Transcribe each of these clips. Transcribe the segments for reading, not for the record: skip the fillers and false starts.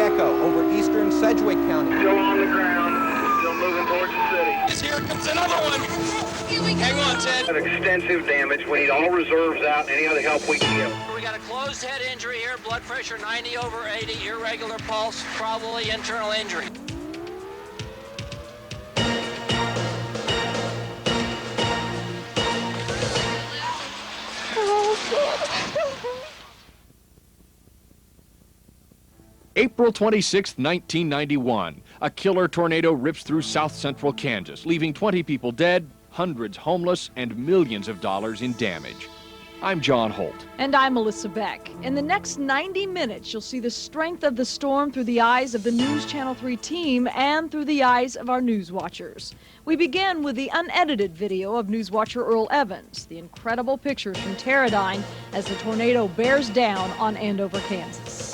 echo over eastern Sedgwick County. Still on the ground, still moving towards the city. Here comes another one. Hang on, Ted. Extensive damage. We need all reserves out, any other help we can get. We got a closed head injury here, blood pressure 90/80, irregular pulse, probably internal injury. April 26, 1991, a killer tornado rips through south-central Kansas, leaving 20 people dead, hundreds homeless, and millions of dollars in damage. I'm John Holt. And I'm Melissa Beck. In the next 90 minutes, you'll see the strength of the storm through the eyes of the News Channel 3 team and through the eyes of our news watchers. We begin with the unedited video of news watcher Earl Evans, the incredible pictures from Teradyne as the tornado bears down on Andover, Kansas.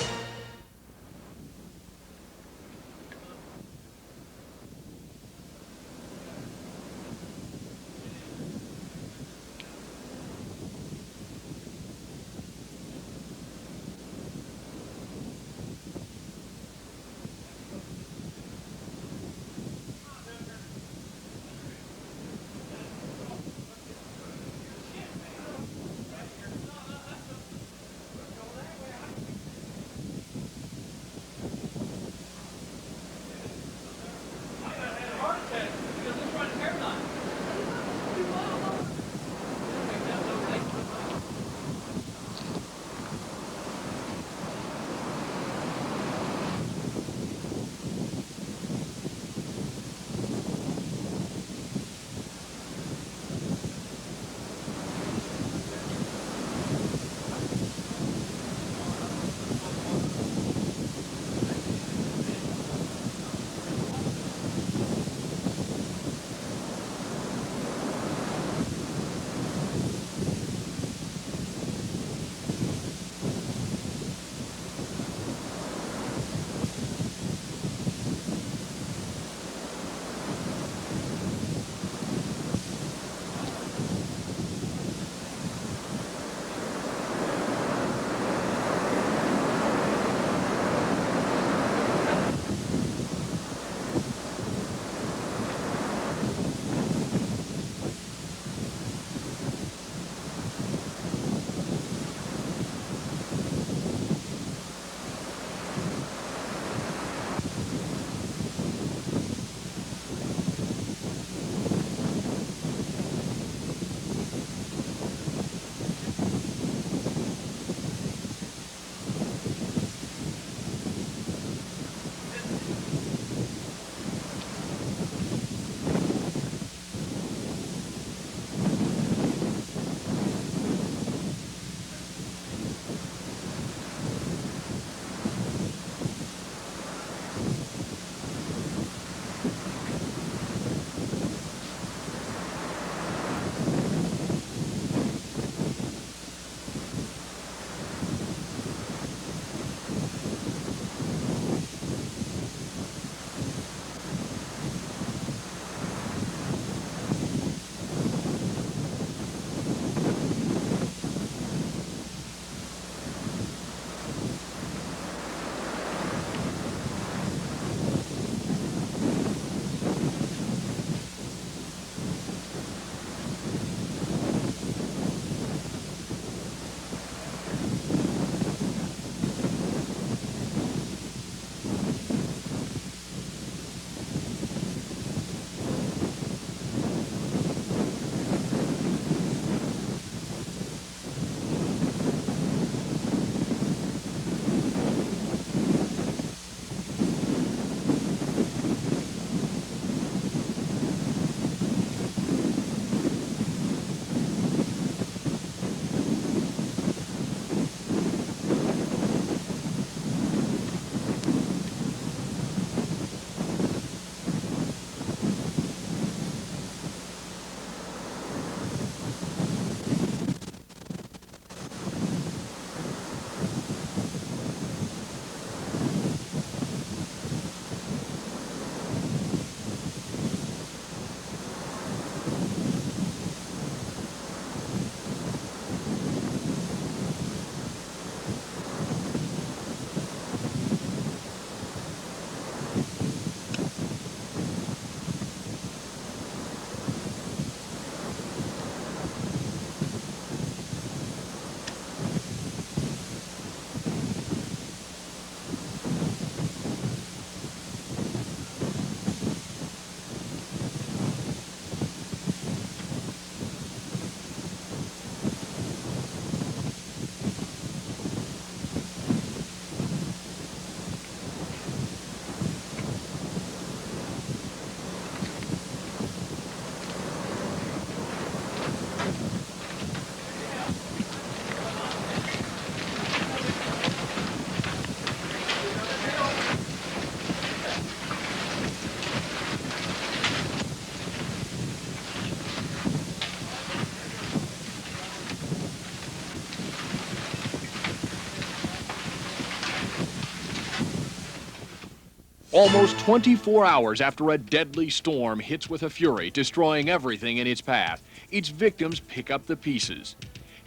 Almost 24 hours after a deadly storm hits with a fury, destroying everything in its path, its victims pick up the pieces.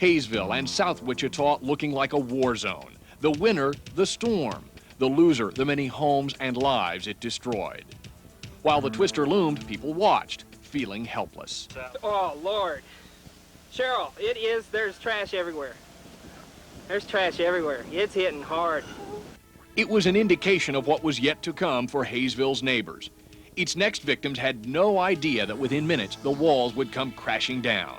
Hayesville and South Wichita looking like a war zone. The winner, the storm. The loser, the many homes and lives it destroyed. While the twister loomed, people watched, feeling helpless. Oh, Lord. Cheryl, there's trash everywhere. There's trash everywhere. It's hitting hard. It was an indication of what was yet to come for Hayesville's neighbors. Its next victims had no idea that within minutes the walls would come crashing down.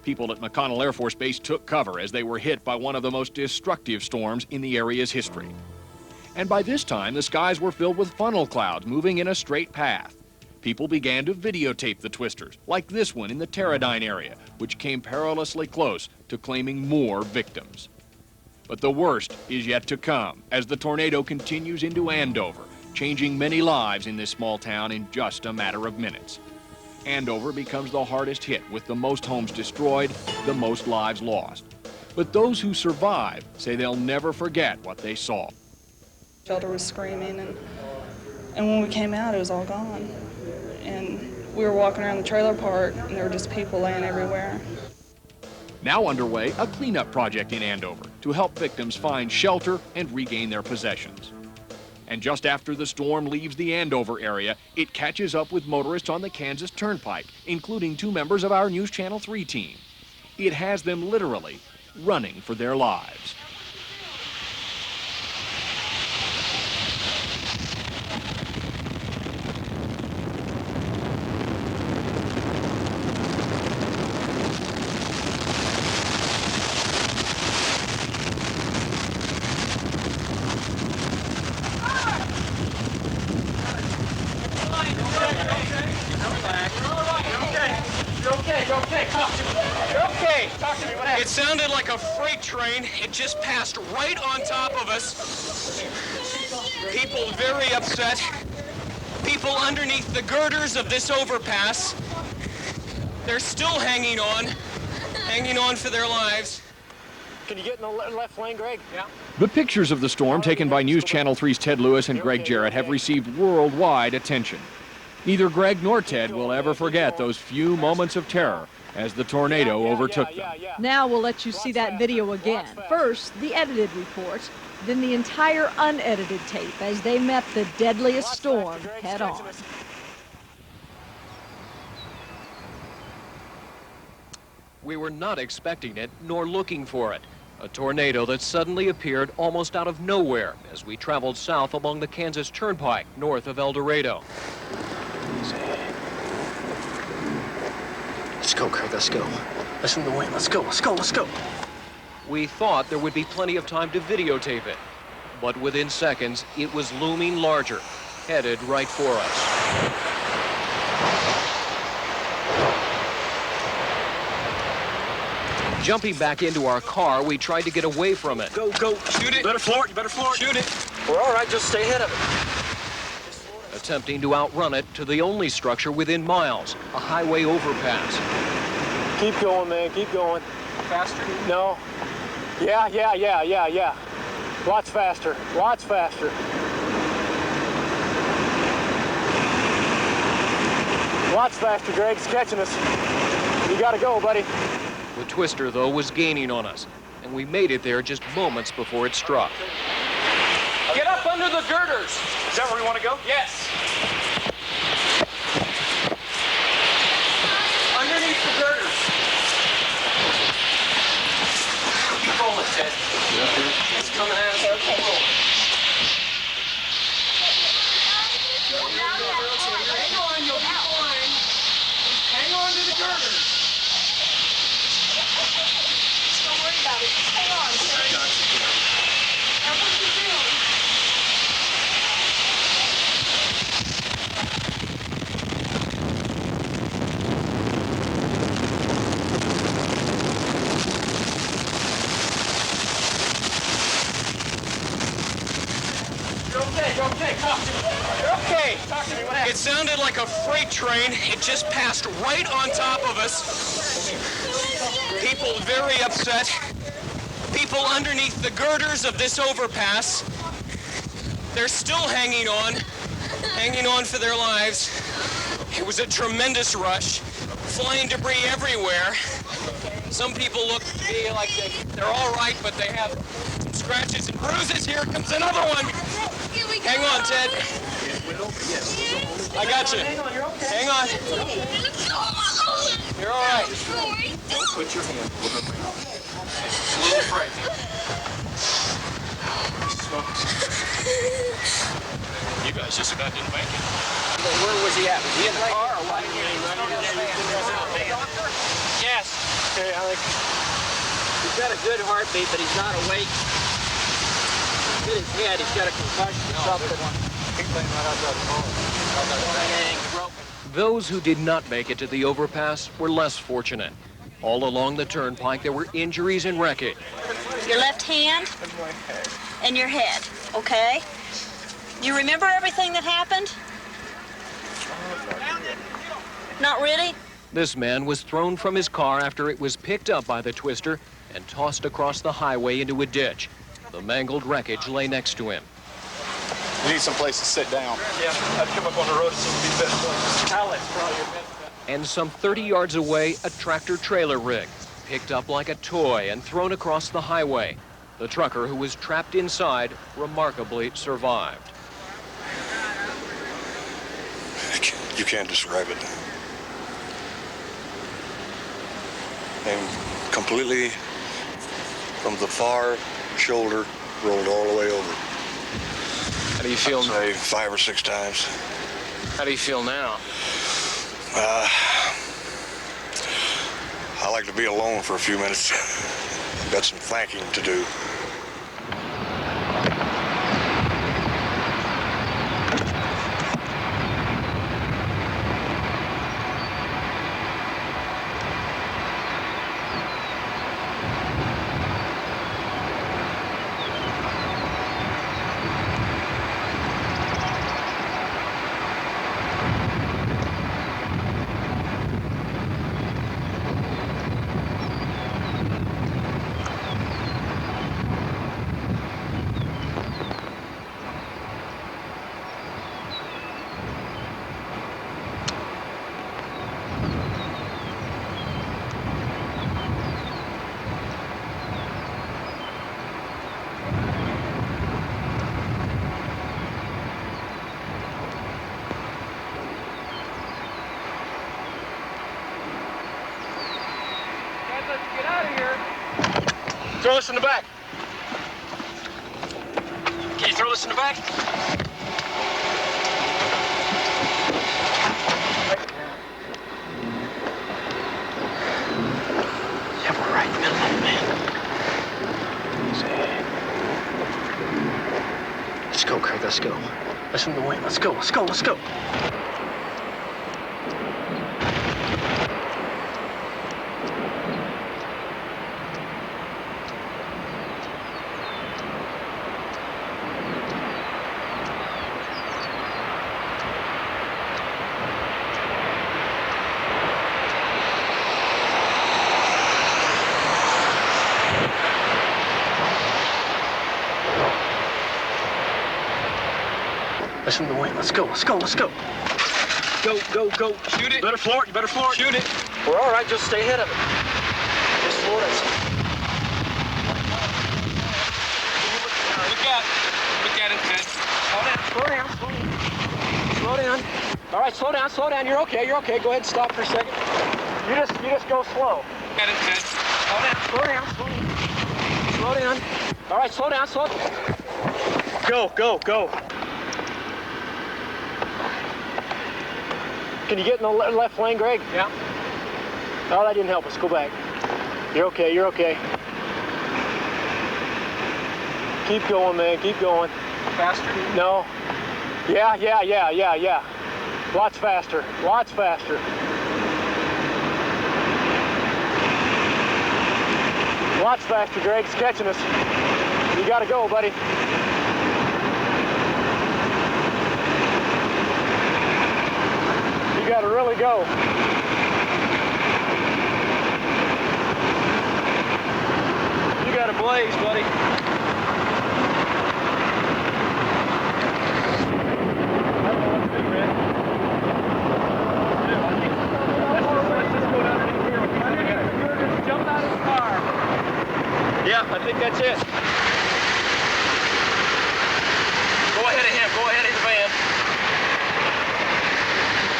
People at McConnell Air Force Base took cover as they were hit by one of the most destructive storms in the area's history. And by this time, the skies were filled with funnel clouds moving in a straight path. People began to videotape the twisters, like this one in the Teradyne area, which came perilously close to claiming more victims. But the worst is yet to come as the tornado continues into Andover, changing many lives in this small town in just a matter of minutes. Andover becomes the hardest hit with the most homes destroyed, the most lives lost. But those who survive say they'll never forget what they saw. Shelter was screaming, and when we came out, it was all gone. And we were walking around the trailer park, and there were just people laying everywhere. Now underway, a cleanup project in Andover to help victims find shelter and regain their possessions. And just after the storm leaves the Andover area, it catches up with motorists on the Kansas Turnpike, including 2 members of our News Channel 3 team. It has them literally running for their lives. It sounded like a freight train. It just passed right on top of us. People very upset. People underneath the girders of this overpass. They're still hanging on for their lives. Can you get in the left lane, Greg? Yeah. The pictures of the storm taken by News Channel 3's Ted Lewis and Greg Jarrett have received worldwide attention. Neither Greg nor Ted will ever forget those few moments of terror as the tornado overtook them. Now we'll let you see that video again. First, the edited report, then the entire unedited tape as they met the deadliest storm head on. We were not expecting it, nor looking for it. A tornado that suddenly appeared almost out of nowhere as we traveled south along the Kansas Turnpike, north of El Dorado. Let's go, Craig, let's go. Listen to the wind, let's go, let's go, let's go. We thought there would be plenty of time to videotape it, but within seconds, it was looming larger, headed right for us. Jumping back into our car, we tried to get away from it. Go, go. Shoot it. You better floor it, you better floor it. Shoot it. We're all right, just stay ahead of it. Attempting to outrun it to the only structure within miles, a highway overpass. Keep going, man. Keep going. Faster? No. Yeah. Lots faster. Lots faster. Lots faster, Greg. It's catching us. You gotta go, buddy. The twister, though, was gaining on us, and we made it there just moments before it struck. Get up under the girders. Is that where we want to go? Yes. Underneath the girders. Keep rolling, Ted. It's coming at us. Okay. Keep rolling. Hang on, you'll be fine. Hang on to the girders. Don't worry about it. Just hang on. That's what you're doing. You're okay. Talk to me. You're okay. Talk to me. What happened? It sounded like a freight train. It just passed right on top of us. People very upset. People underneath the girders of this overpass. They're still hanging hanging on for their lives. It was a tremendous rush. Flying debris everywhere. Some people look to me like they're all right, but they have some scratches and bruises. Here comes another one. Hang on, Ted. I got you. Hang on. You're all right. Don't put your hand over my mouth. It's a little frightening. You guys just about didn't make it. Where was he at? Was he in the car or what? Yes. Okay, I think he's got a good heartbeat, but he's not awake. Hit his head. He's got a concussion or something. Those who did not make it to the overpass were less fortunate. All along the turnpike, there were injuries and wreckage. Your left hand and your head, okay? You remember everything that happened? Not really? This man was thrown from his car after it was picked up by the twister and tossed across the highway into a ditch. The mangled wreckage lay next to him. You need some place to sit down. Yeah, I'd come up on the road, so it would be the best place. Pallet's probably your best bet. And some 30 yards away, a tractor-trailer rig, picked up like a toy and thrown across the highway. The trucker, who was trapped inside, remarkably survived. You can't describe it. And completely from the far shoulder, rolled all the way over. How do you feel? Say 5 or 6 times. How do you feel now? I like to be alone for a few minutes. Got some thanking to do. Throw this in the back. Can you throw this in the back? Yeah, we're right in the middle of it, man. Let's go, Craig, let's go. Listen to the wind, let's go, let's go, let's go. Listen to the wind. Let's go. Let's go. Let's go. Go, go, go. Shoot it. You better floor it. You better floor it. Shoot it. We're all right. Just stay ahead of it. Just floor it. Look at it, Ted. Slow down. Slow down. Slow down. Slow down. All right. Slow down. Slow down. You're okay. You're okay. Go ahead and stop for a second. You just go slow. Look at it, Ted. Slow down. Slow down. Slow down. Slow down. All right. Slow down. Slow. Go. Go. Go. Can you get in the left lane, Greg? Yeah. Oh, that didn't help us. Go back. You're okay. You're okay. Keep going, man. Keep going. Faster? No. Yeah. Lots faster. Lots faster. Lots faster, Greg. It's catching us. You gotta go, buddy. You gotta really go. You got a blaze, buddy. I don't know what Yeah, I think that's it. Go ahead of him. Go ahead of the van.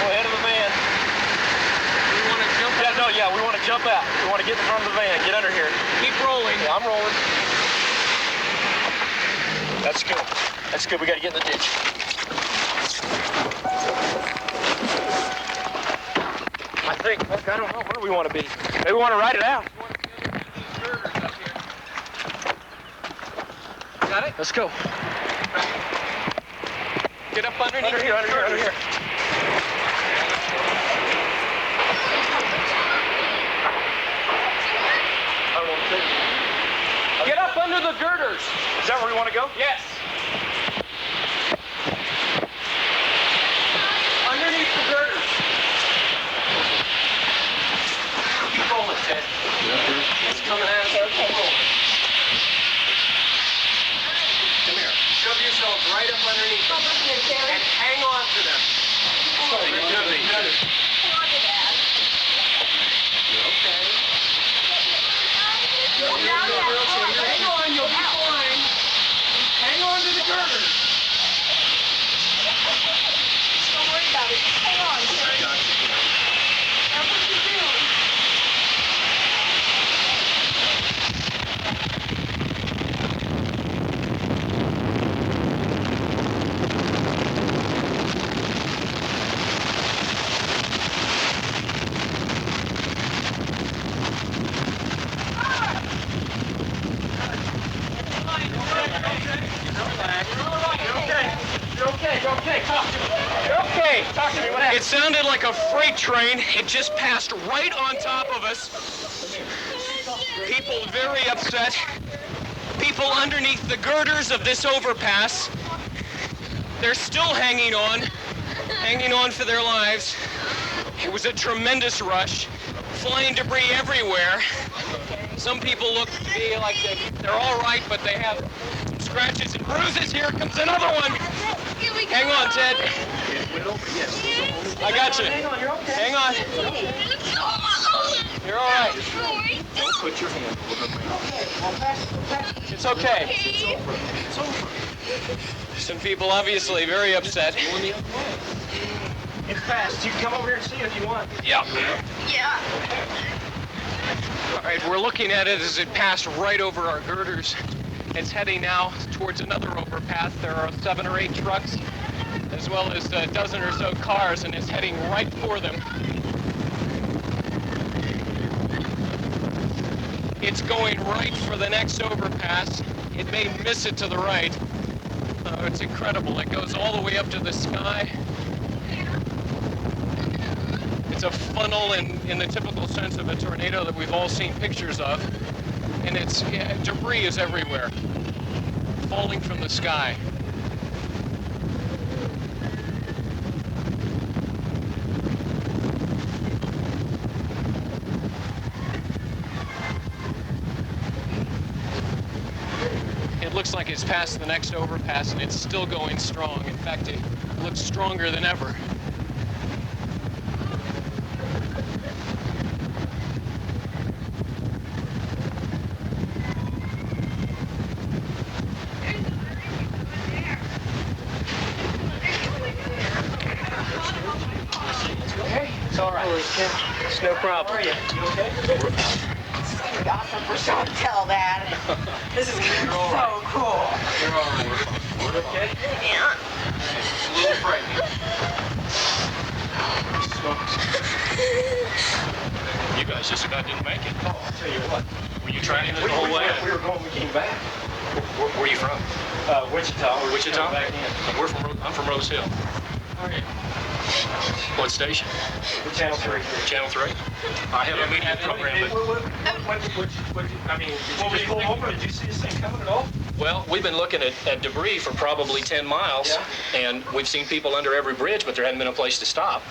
Go ahead of the van. We want to jump out. Yeah, we want to jump out. We want to get in front of the van. Get under here. Keep rolling. Yeah, I'm rolling. That's good. That's good. We got to get in the ditch. I think, I don't know where we want to be. Maybe we want to ride it out. Got it? Let's go. Get up underneath. Under here. Get up under the girders. Is that where we want to go? Yes. Underneath the girders. Keep rolling, Ted. It's coming at us. Keep rolling. Come here. Shove yourself right up underneath them. And hang on to them. You're okay. Hang on, you'll be fine. Hang on to the girders. Don't worry about it. Just hang on. That's what you're doing. Talk to me. What happened? It sounded like a freight train. It just passed right on top of us. People very upset. People underneath the girders of this overpass. They're still hanging on for their lives. It was a tremendous rush. Flying debris everywhere. Some people look to be like they're all right, but they have some scratches and bruises. Here comes another one. Hang on, Ted. I got you. Hang on. You're all right. Don't put your hand over me. It's okay. It's over. Some people obviously very upset. It's fast. You can come over here and see it if you want. Yeah. Yeah. All right, we're looking at it as it passed right over our girders. It's heading now towards another overpass. There are 7 or 8 trucks, as well as a dozen or so cars, and it's heading right for them. It's going right for the next overpass. It may miss it to the right. It's incredible. It goes all the way up to the sky. It's a funnel in the typical sense of a tornado that we've all seen pictures of. And debris is everywhere, falling from the sky. It looks like it's past the next overpass and it's still going strong. In fact, it looks stronger than ever. It's all right. It's no problem. How are you? You okay? Awesome for sure to tell that. This is gonna be so cool. You're all right. We're okay? Yeah. A little frightening. You guys just about didn't make it. Oh, I'll tell you what. Were you trying it the whole way? We were going, we came back. Where are you from? Wichita. We're Wichita? coming back in. I'm from Rose Hill. Okay. What station? Channel 3. Channel 3? I have a media program. Did you pull over? Did you see this thing coming at all? Well, we've been looking at debris for probably 10 miles, and we've seen people under every bridge, but there hadn't been a place to stop.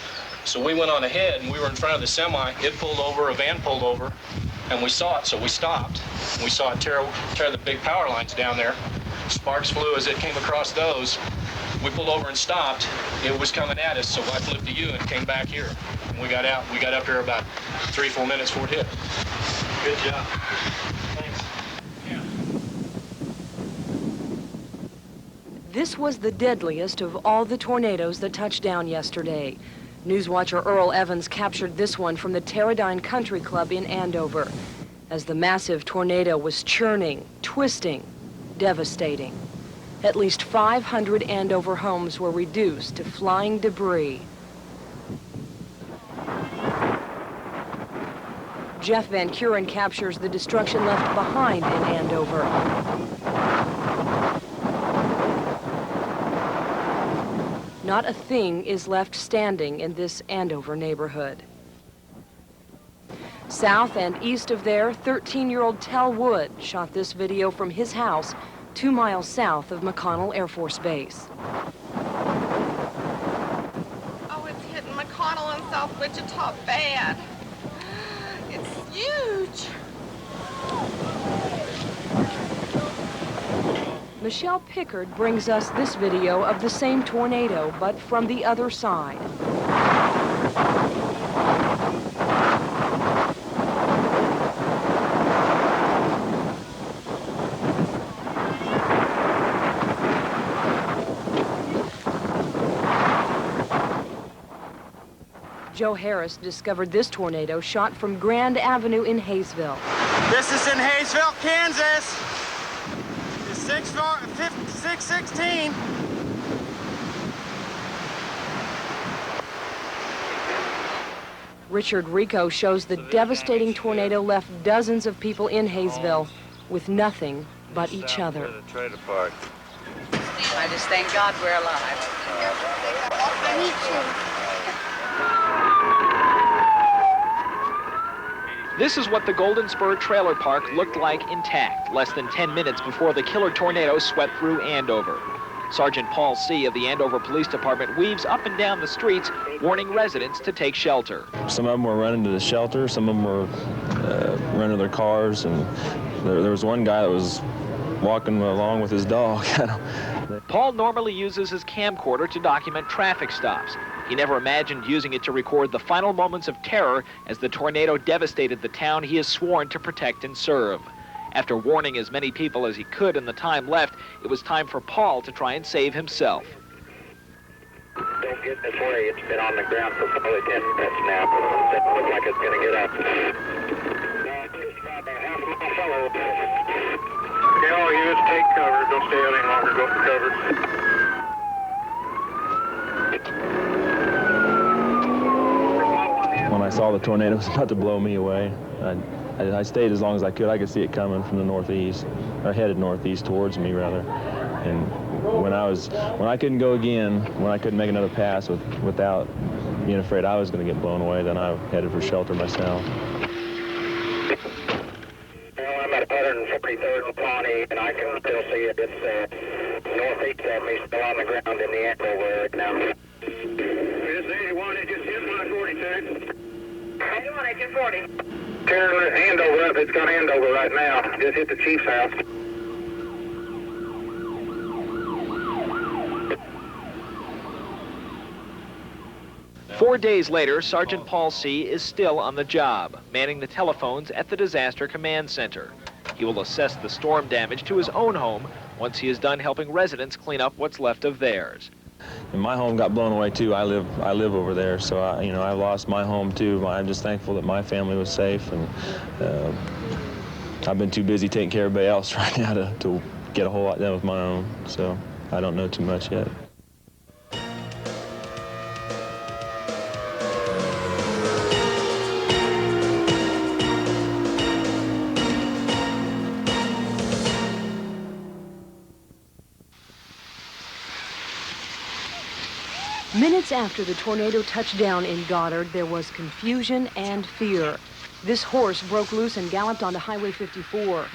So we went on ahead, and we were in front of the semi. It pulled over, a van pulled over, and we saw it, so we stopped. We saw it tear the big power lines down there. Sparks flew as it came across those. We pulled over and stopped. It was coming at us, so I flipped to you and came back here. And we got out. We got up here about 3 or 4 minutes before it hit. Good job. Thanks. This was the deadliest of all the tornadoes that touched down yesterday. News watcher Earl Evans captured this one from the Teradyne Country Club in Andover as the massive tornado was churning, twisting, devastating. At least 500 Andover homes were reduced to flying debris. Jeff Van Kuren captures the destruction left behind in Andover. Not a thing is left standing in this Andover neighborhood. South and east of there, 13-year-old Tel Wood shot this video from his house 2 miles south of McConnell Air Force Base. Oh, it's hitting McConnell and South Wichita bad. It's huge. Michelle Pickard brings us this video of the same tornado, but from the other side. Joe Harris discovered this tornado shot from Grand Avenue in Hayesville. This is in Hayesville, Kansas. It's 616. Richard Rico shows the devastating tornado left dozens of people in Hayesville with nothing but each other. I just thank God we're alive. Me too. This is what the Golden Spur Trailer Park looked like intact, less than 10 minutes before the killer tornado swept through Andover. Sergeant Paul C. of the Andover Police Department weaves up and down the streets, warning residents to take shelter. Some of them were running to the shelter, some of them were running to their cars, and there was one guy that was walking along with his dog. Paul normally uses his camcorder to document traffic stops. He never imagined using it to record the final moments of terror as the tornado devastated the town he is sworn to protect and serve. After warning as many people as he could in the time left, it was time for Paul to try and save himself. Don't get this way. It's been on the ground for probably 10 minutes now. It doesn't look like it's going to get up. Just about a half mile follow. Okay, all units take cover. Don't stay out any longer. Go for cover. When I saw the tornado was about to blow me away, I stayed as long as I could. I could see it coming from the northeast, or headed northeast towards me rather. And when I couldn't go again, when I couldn't make another pass without being afraid I was going to get blown away, then I headed for shelter myself. Well, I'm at 143rd and Pawnee, and I can still see it. It's northeast of me, still on the ground in the Andover area now. It's 81, it just hit my 42. 81, it just 40. Turn Andover up, it's got Andover right now. Just hit the chief's house. Four days later, Sergeant Paul C. is still on the job, manning the telephones at the Disaster Command Center. He will assess the storm damage to his own home once he is done helping residents clean up what's left of theirs. And my home got blown away too. I live over there, so I lost my home too. I'm just thankful that my family was safe, and I've been too busy taking care of everybody else right now to get a whole lot done with my own. So I don't know too much yet. Minutes after the tornado touched down in Goddard, there was confusion and fear. This horse broke loose and galloped onto Highway 54.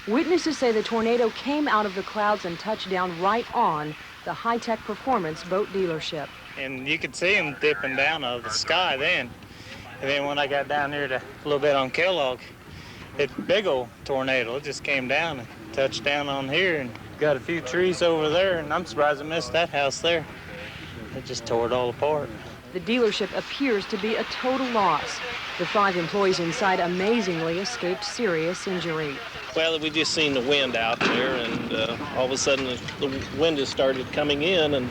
Witnesses say the tornado came out of the clouds and touched down right on the high-tech performance boat dealership. And you could see them dipping down out of the sky then. And then when I got down here a little bit on Kellogg, it's a big old tornado. It just came down and touched down on here and got a few trees over there, and I'm surprised I missed that house there. It just tore it all apart. The dealership appears to be a total loss. The 5 employees inside amazingly escaped serious injury. Well, we just seen the wind out there, and all of a sudden the wind just started coming in, and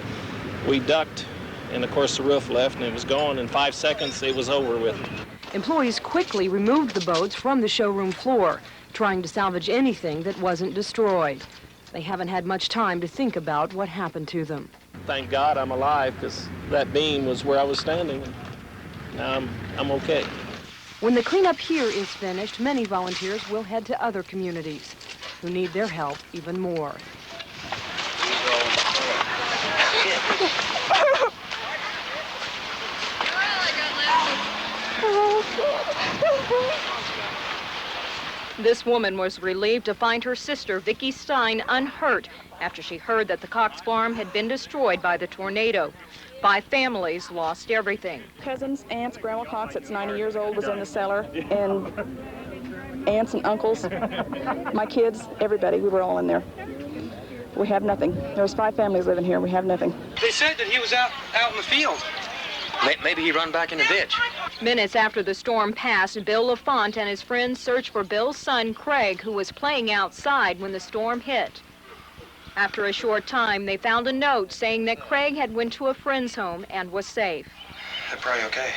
we ducked, and of course the roof left, and it was gone. In 5 seconds, it was over with. Employees quickly removed the boats from the showroom floor, trying to salvage anything that wasn't destroyed. They haven't had much time to think about what happened to them. Thank God I'm alive, because that beam was where I was standing. Now I'm okay. When the cleanup here is finished, many volunteers will head to other communities who need their help even more. This woman was relieved to find her sister, Vicki Stein, unhurt after she heard that the Cox farm had been destroyed by the tornado. 5 families lost everything. Cousins, aunts, Grandma Cox, that's 90 years old, was in the cellar, and aunts and uncles, my kids, everybody, we were all in there. We have nothing. There's 5 families living here, we have nothing. They said that he was out in the field. Maybe he run back in the ditch. Minutes after the storm passed, Bill LaFont and his friends searched for Bill's son, Craig, who was playing outside when the storm hit. After a short time, they found a note saying that Craig had went to a friend's home and was safe. They're probably okay.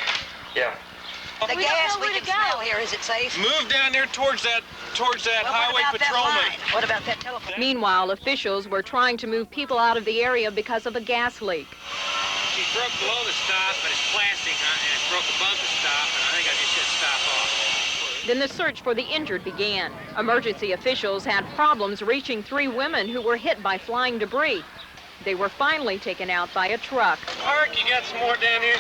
Yeah. The gas we can smell here, is it safe? Move down there towards that highway patrolman. What about that telephone? Meanwhile, officials were trying to move people out of the area because of a gas leak. She broke below the stop, but it's plastic, and it broke above the stop, and I think I just hit stop off. Then the search for the injured began. Emergency officials had problems reaching 3 women who were hit by flying debris. They were finally taken out by a truck. Mark, you got some more down here?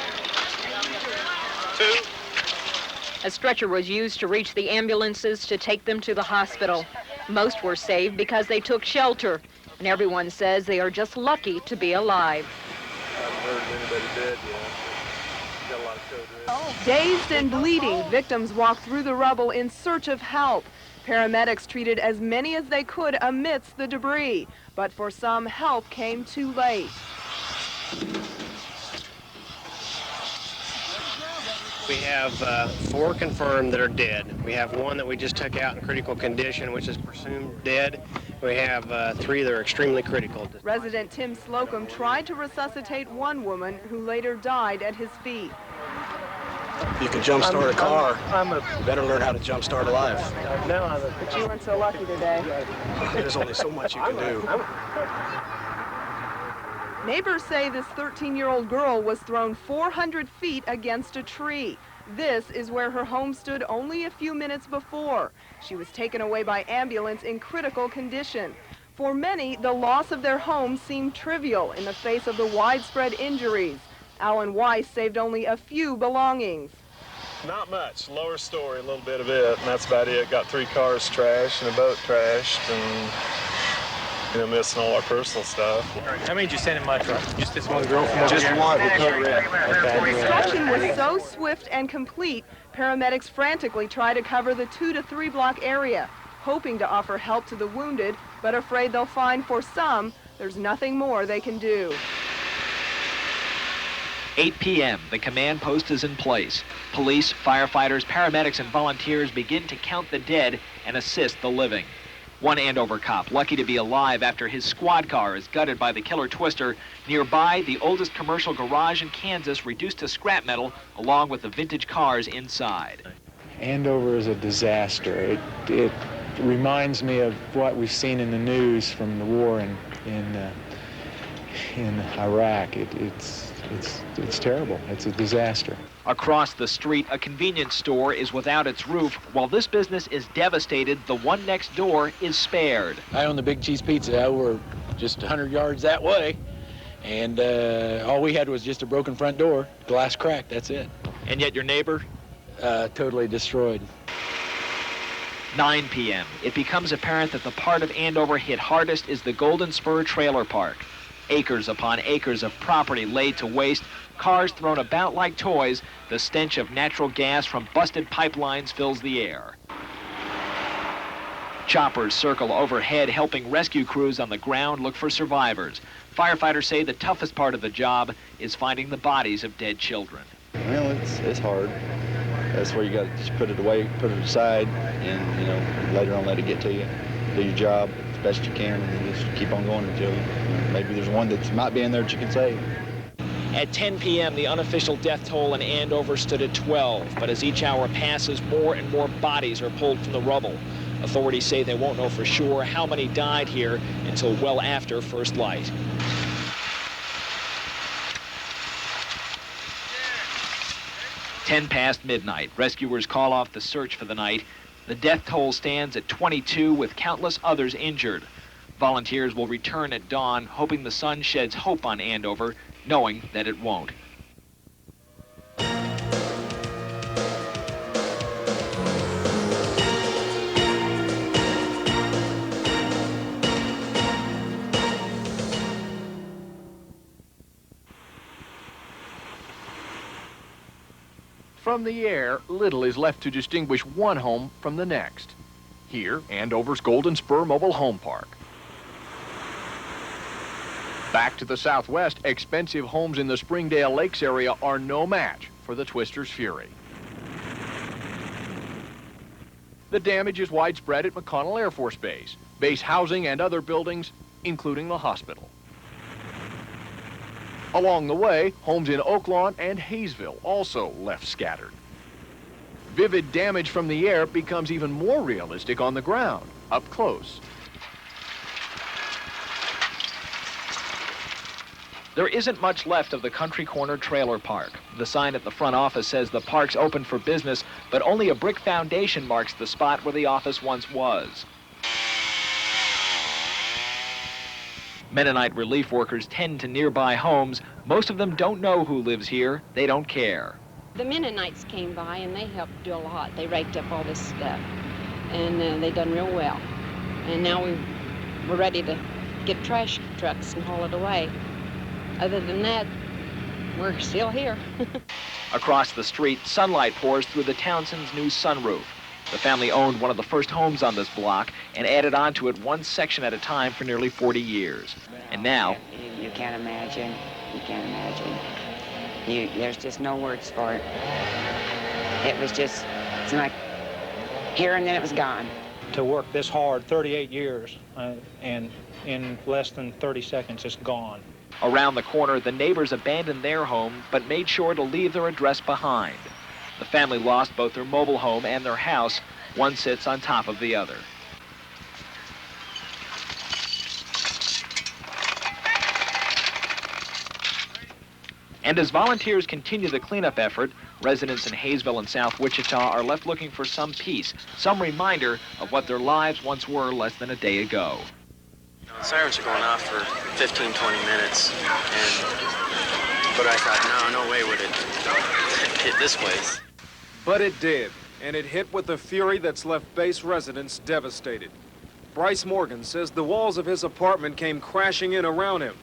2. A stretcher was used to reach the ambulances to take them to the hospital. Most were saved because they took shelter, and everyone says they are just lucky to be alive. I haven't heard anybody dead yet. Got a lot of children. Dazed and bleeding, victims walked through the rubble in search of help. Paramedics treated as many as they could amidst the debris, but for some, help came too late. We have 4 confirmed that are dead. We have 1 that we just took out in critical condition, which is presumed dead. We have 3 that are extremely critical. Resident Tim Slocum tried to resuscitate one woman who later died at his feet. You can jump start a car. Better learn how to jump start a life. But you weren't so lucky today. There's only so much you can do. Neighbors say this 13-year-old girl was thrown 400 feet against a tree. This is where her home stood only a few minutes before. She was taken away by ambulance in critical condition. For many, the loss of their home seemed trivial in the face of the widespread injuries. Alan Weiss saved only a few belongings. Not much. Lower story, a little bit of it, and that's about it. Got 3 cars trashed and a boat trashed, and missing all our personal stuff. How many did you send in my truck? Just this one girl from over Just here? one. Okay. Construction was so swift and complete, paramedics frantically try to cover the 2 to 3 block area, hoping to offer help to the wounded, but afraid they'll find for some there's nothing more they can do. 8 p.m., the command post is in place. Police, firefighters, paramedics, and volunteers begin to count the dead and assist the living. One Andover cop, lucky to be alive after his squad car is gutted by the killer twister. Nearby, the oldest commercial garage in Kansas reduced to scrap metal, along with the vintage cars inside. Andover is a disaster. It reminds me of what we've seen in the news from the war in Iraq. It's terrible. It's a disaster. Across the street, a convenience store is without its roof. While this business is devastated, the one next door is spared. I own the Big Cheese Pizza. We're just 100 yards that way, and all we had was just a broken front door, glass cracked, that's it. And yet your neighbor? Totally destroyed. 9 p.m. It becomes apparent that the part of Andover hit hardest is the Golden Spur Trailer Park. Acres upon acres of property laid to waste, cars thrown about like toys, the stench of natural gas from busted pipelines fills the air. Choppers circle overhead, helping rescue crews on the ground look for survivors. Firefighters say the toughest part of the job is finding the bodies of dead children. Well, it's hard. that's where you got to just put it away, put it aside, and, you know, later on let it get to you. Do your job as best you can, and just keep on going until, you know, maybe there's one that might be in there that you can save. At 10 p.m., the unofficial death toll in Andover stood at 12, but as each hour passes, more and more bodies are pulled from the rubble. Authorities say they won't know for sure how many died here until well after first light. Ten past midnight, rescuers call off the search for the night. The death toll stands at 22 with countless others injured. Volunteers will return at dawn, hoping the sun sheds hope on Andover, knowing that it won't. From the air, little is left to distinguish one home from the next. Here, Andover's Golden Spur Mobile Home Park. Back to the southwest, expensive homes in the Springdale Lakes area are no match for the Twister's fury. The damage is widespread at McConnell Air Force Base, base housing and other buildings, including the hospital. Along the way, homes in Oaklawn and Hayesville also left scattered. Vivid damage from the air becomes even more realistic on the ground, up close. There isn't much left of the Country Corner Trailer Park. The sign at the front office says the park's open for business, but only a brick foundation marks the spot where the office once was. Mennonite relief workers tend to nearby homes. Most of them don't know who lives here. They don't care. The Mennonites came by and they helped do a lot. They raked up all this stuff, and they done real well. And now we're ready to get trash trucks and haul it away. Other than that, we're still here. Across the street, sunlight pours through the Townsend's new sunroof. The family owned one of the first homes on this block and added onto it one section at a time for nearly 40 years. And now... You can't imagine. You can't imagine. There's just no words for it. It was just, it's like here and then it was gone. To work this hard, 38 years, and in less than 30 seconds, it's gone. Around the corner, the neighbors abandoned their home, but made sure to leave their address behind. The family lost both their mobile home and their house. One sits on top of the other. And as volunteers continue the cleanup effort, residents in Hayesville and South Wichita are left looking for some peace, some reminder of what their lives once were less than a day ago. The sirens are going off for 15, 20 minutes, but I thought, no way would it hit this place. But it did, and it hit with a fury that's left base residents devastated. Bryce Morgan says the walls of his apartment came crashing in around him.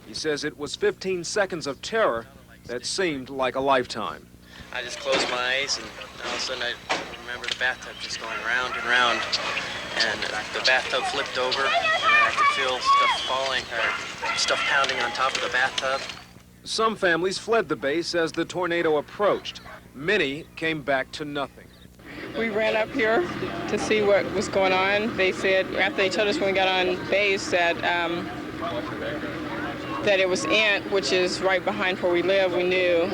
He says it was 15 seconds of terror that seemed like a lifetime. I just closed my eyes, and all of a sudden I remember the bathtub just going round and round, and the bathtub flipped over, and I could feel stuff falling, or stuff pounding on top of the bathtub. Some families fled the base as the tornado approached. Many came back to nothing. We ran up here to see what was going on. They said, after they told us when we got on base, that it was Ant, which is right behind where we live, we knew.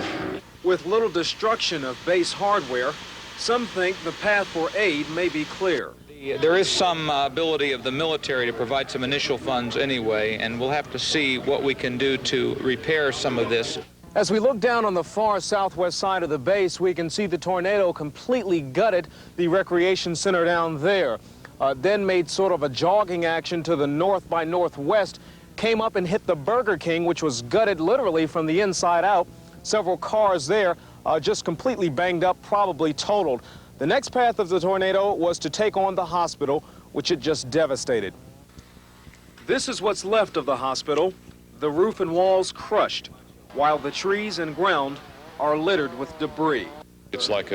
With little destruction of base hardware, some think the path for aid may be clear. There is some ability of the military to provide some initial funds anyway, and we'll have to see what we can do to repair some of this. As we look down on the far southwest side of the base, we can see the tornado completely gutted the recreation center down there. Then made sort of a jogging action to the north by northwest, came up and hit the Burger King, which was gutted literally from the inside out. Several cars there just completely banged up, probably totaled. The next path of the tornado was to take on the hospital, which it just devastated. This is what's left of the hospital, the roof and walls crushed, while the trees and ground are littered with debris. It's like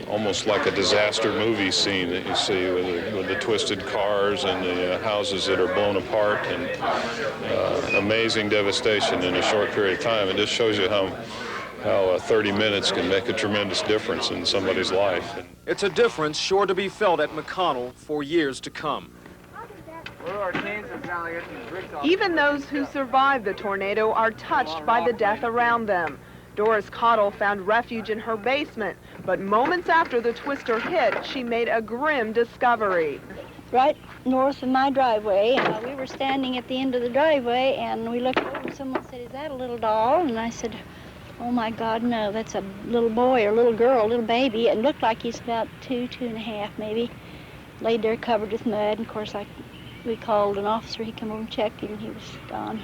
almost like a disaster movie scene that you see with the twisted cars and the houses that are blown apart, and amazing devastation in a short period of time. It just shows you how 30 minutes can make a tremendous difference in somebody's life. It's a difference sure to be felt at McConnell for years to come. Even those who survived the tornado are touched by the death around them. Doris Cottle found refuge in her basement, but moments after the twister hit, she made a grim discovery. Right north of my driveway, we were standing at the end of the driveway, and we looked over, and someone said, "Is that a little doll?" And I said, "Oh my God, no, that's a little boy or little girl, little baby." It looked like he's about 2.5 maybe. Laid there covered with mud, and of course we called an officer. He came over and checked him, and he was gone.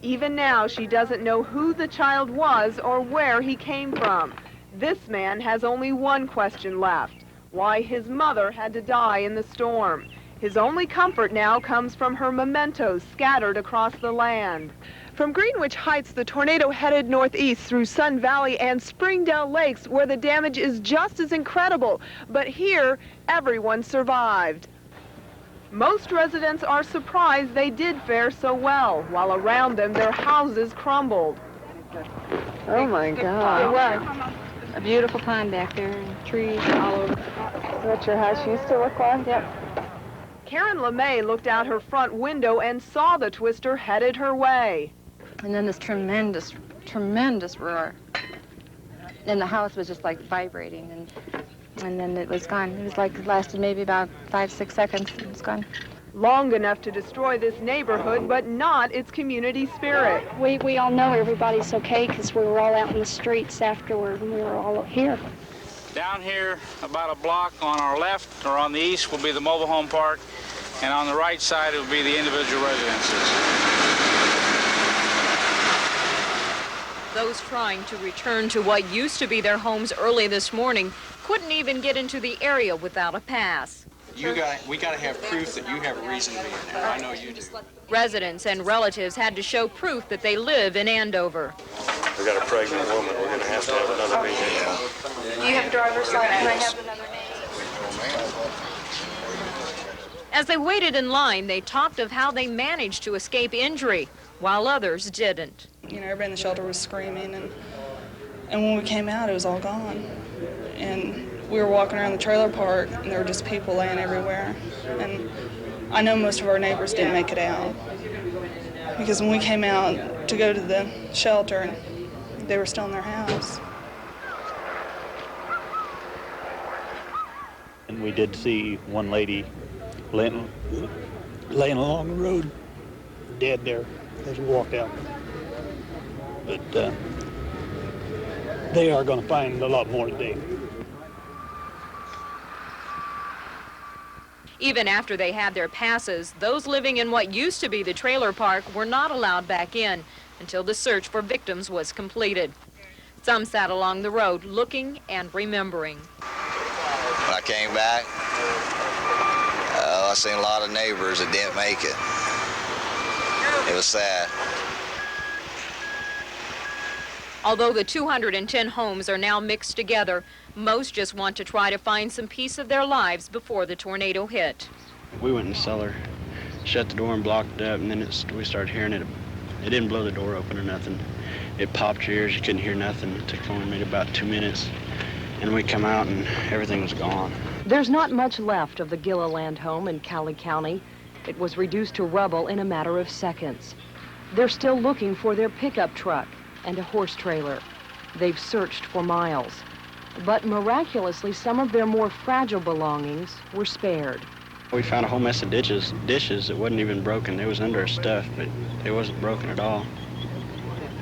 Even now, she doesn't know who the child was or where he came from. This man has only one question left: why his mother had to die in the storm. His only comfort now comes from her mementos scattered across the land. From Greenwich Heights, the tornado headed northeast through Sun Valley and Springdale Lakes, where the damage is just as incredible. But here, everyone survived. Most residents are surprised they did fare so well, while around them their houses crumbled. Oh my God. It was a beautiful pond back there and trees all over. That's your house used to look like? Yep. Karen LeMay looked out her front window and saw the twister headed her way. And then this tremendous, tremendous roar. And the house was just like vibrating, and then it was gone. It was like it lasted maybe about 5-6 seconds, and it was gone. Long enough to destroy this neighborhood, but not its community spirit. We all know everybody's okay because we were all out in the streets afterward, and we were all here. Down here, about a block on our left or on the east will be the mobile home park, and on the right side it will be the individual residences. Those trying to return to what used to be their homes early this morning couldn't even get into the area without a pass. We got to have proof that you have a reason to be in there. I know you do. Residents and relatives had to show proof that they live in Andover. We got a pregnant woman. We're going to have another meeting. You have a driver's license. Can I have another name? As they waited in line, they talked of how they managed to escape injury, while others didn't. You know, everybody in the shelter was screaming, and when we came out, it was all gone. And we were walking around the trailer park, and there were just people laying everywhere. And I know most of our neighbors didn't make it out, because when we came out to go to the shelter, they were still in their house. And we did see one lady laying along the road, dead there as we walked out. But they are going to find a lot more today. Even after they had their passes, those living in what used to be the trailer park were not allowed back in until the search for victims was completed. Some sat along the road looking and remembering. When I came back, I seen a lot of neighbors that didn't make it. It was sad. Although the 210 homes are now mixed together, most just want to try to find some piece of their lives before the tornado hit. We went in the cellar, shut the door and blocked it up, and then we started hearing it. It didn't blow the door open or nothing. It popped your ears, you couldn't hear nothing. It took only about 2 minutes, and we come out and everything was gone. There's not much left of the Gilliland home in Cowley County. It was reduced to rubble in a matter of seconds. They're still looking for their pickup truck and a horse trailer. They've searched for miles. But miraculously, some of their more fragile belongings were spared. We found a whole mess of dishes that wasn't even broken. It was under our stuff, but it wasn't broken at all.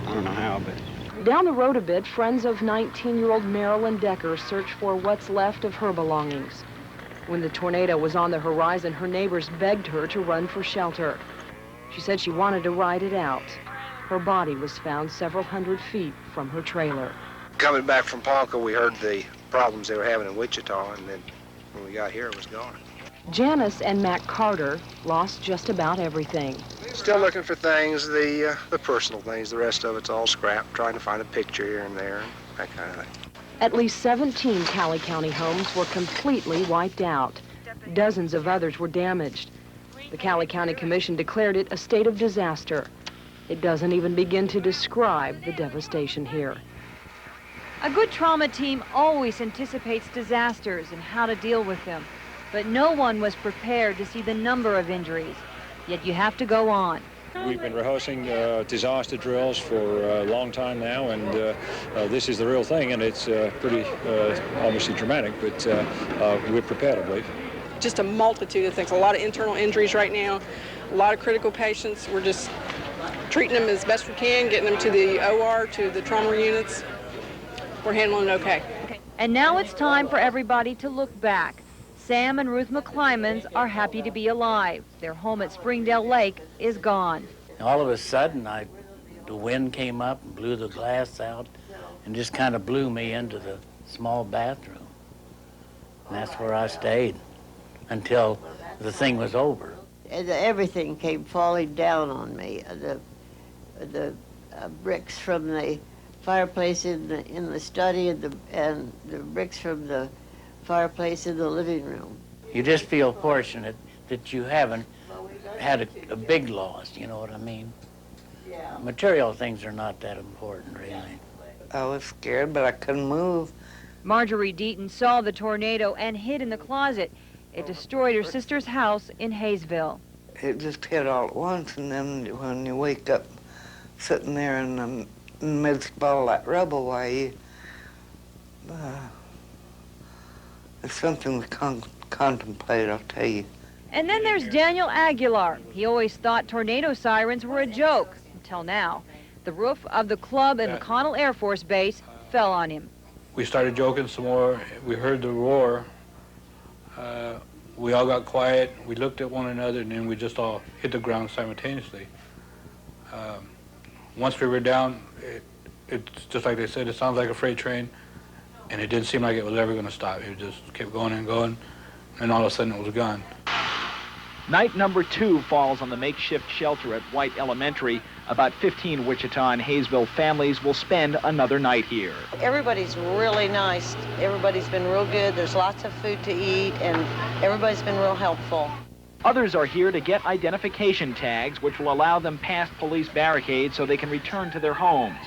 I don't know how, but... Down the road a bit, friends of 19-year-old Marilyn Decker searched for what's left of her belongings. When the tornado was on the horizon, her neighbors begged her to run for shelter. She said she wanted to ride it out. Her body was found several hundred feet from her trailer. Coming back from Ponca, we heard the problems they were having in Wichita, and then when we got here, it was gone. Janice and Matt Carter lost just about everything. Still looking for things, the personal things. The rest of it's all scrap, trying to find a picture here and there, that kind of thing. At least 17 Cowley County homes were completely wiped out. Dozens of others were damaged. The Cowley County Commission declared it a state of disaster. It doesn't even begin to describe the devastation here. A good trauma team always anticipates disasters and how to deal with them, but no one was prepared to see the number of injuries. Yet you have to go on. We've been rehearsing disaster drills for a long time now, and this is the real thing, and it's pretty obviously dramatic, but we're prepared, I believe. Just a multitude of things, a lot of internal injuries right now, a lot of critical patients. We're just treating them as best we can, getting them to the OR, to the trauma units. We're handling it okay. And now it's time for everybody to look back. Sam and Ruth McClymans are happy to be alive. Their home at Springdale Lake is gone. All of a sudden, the wind came up and blew the glass out and just kind of blew me into the small bathroom. And that's where I stayed until the thing was over. Everything came falling down on me. The bricks from the fireplace in the study and the bricks from the fireplace in the living room. You just feel fortunate that you haven't had a big loss, you know what I mean? Material things are not that important, really. I was scared, but I couldn't move. Marjorie Deaton saw the tornado and hid in the closet. It destroyed her sister's house in Hayesville. It just hit all at once, and then when you wake up sitting there in the midst of all that rubble, why, it's something to contemplate, I'll tell you. And then there's Daniel Aguilar. He always thought tornado sirens were a joke, until now. The roof of the club at McConnell Air Force Base fell on him. We started joking some more. We heard the roar. We all got quiet. We looked at one another, and then we just all hit the ground simultaneously. Once we were down, it's just like they said, it sounds like a freight train, and it didn't seem like it was ever going to stop. It just kept going and going, and all of a sudden it was gone. Night number 2 falls on the makeshift shelter at White Elementary. About 15 Wichita and Hayesville families will spend another night here. Everybody's really nice. Everybody's been real good. There's lots of food to eat, and everybody's been real helpful. Others are here to get identification tags, which will allow them past police barricades so they can return to their homes.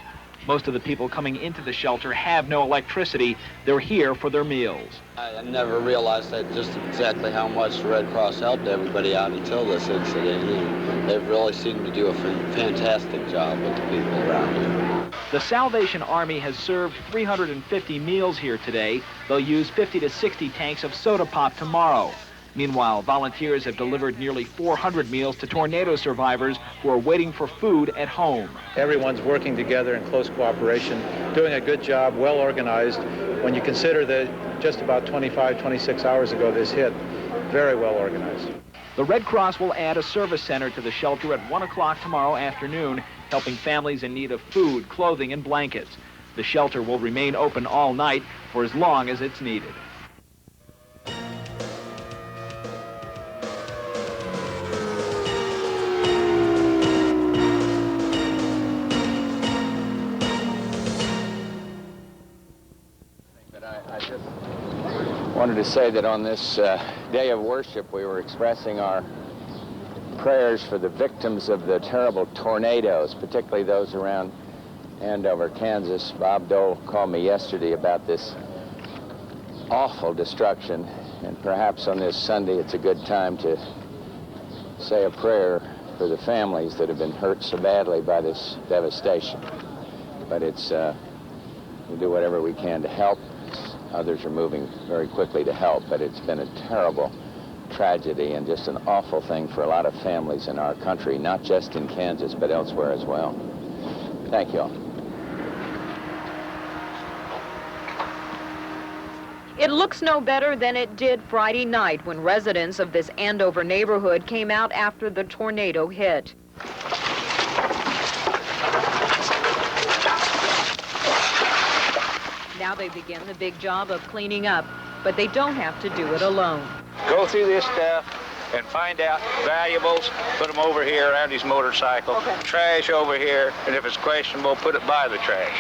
Most of the people coming into the shelter have no electricity. They're here for their meals. I never realized that just exactly how much the Red Cross helped everybody out until this incident. And they've really seemed to do a fantastic job with the people around here. The Salvation Army has served 350 meals here today. They'll use 50 to 60 tanks of soda pop tomorrow. Meanwhile, volunteers have delivered nearly 400 meals to tornado survivors who are waiting for food at home. Everyone's working together in close cooperation, doing a good job, well organized. When you consider that just about 26 hours ago this hit, very well organized. The Red Cross will add a service center to the shelter at 1 o'clock tomorrow afternoon, helping families in need of food, clothing, and blankets. The shelter will remain open all night for as long as it's needed. I wanted to say that on this day of worship, we were expressing our prayers for the victims of the terrible tornadoes, particularly those around Andover, Kansas. Bob Dole called me yesterday about this awful destruction, and perhaps on this Sunday it's a good time to say a prayer for the families that have been hurt so badly by this devastation. But it's, we do whatever we can to help. Others are moving very quickly to help, but it's been a terrible tragedy and just an awful thing for a lot of families in our country, not just in Kansas, but elsewhere as well. Thank you all. It looks no better than it did Friday night when residents of this Andover neighborhood came out after the tornado hit. Now they begin the big job of cleaning up, but they don't have to do it alone. Go through this stuff and find out valuables, put them over here around his motorcycle. Okay. Trash over here, and if it's questionable, put it by the trash.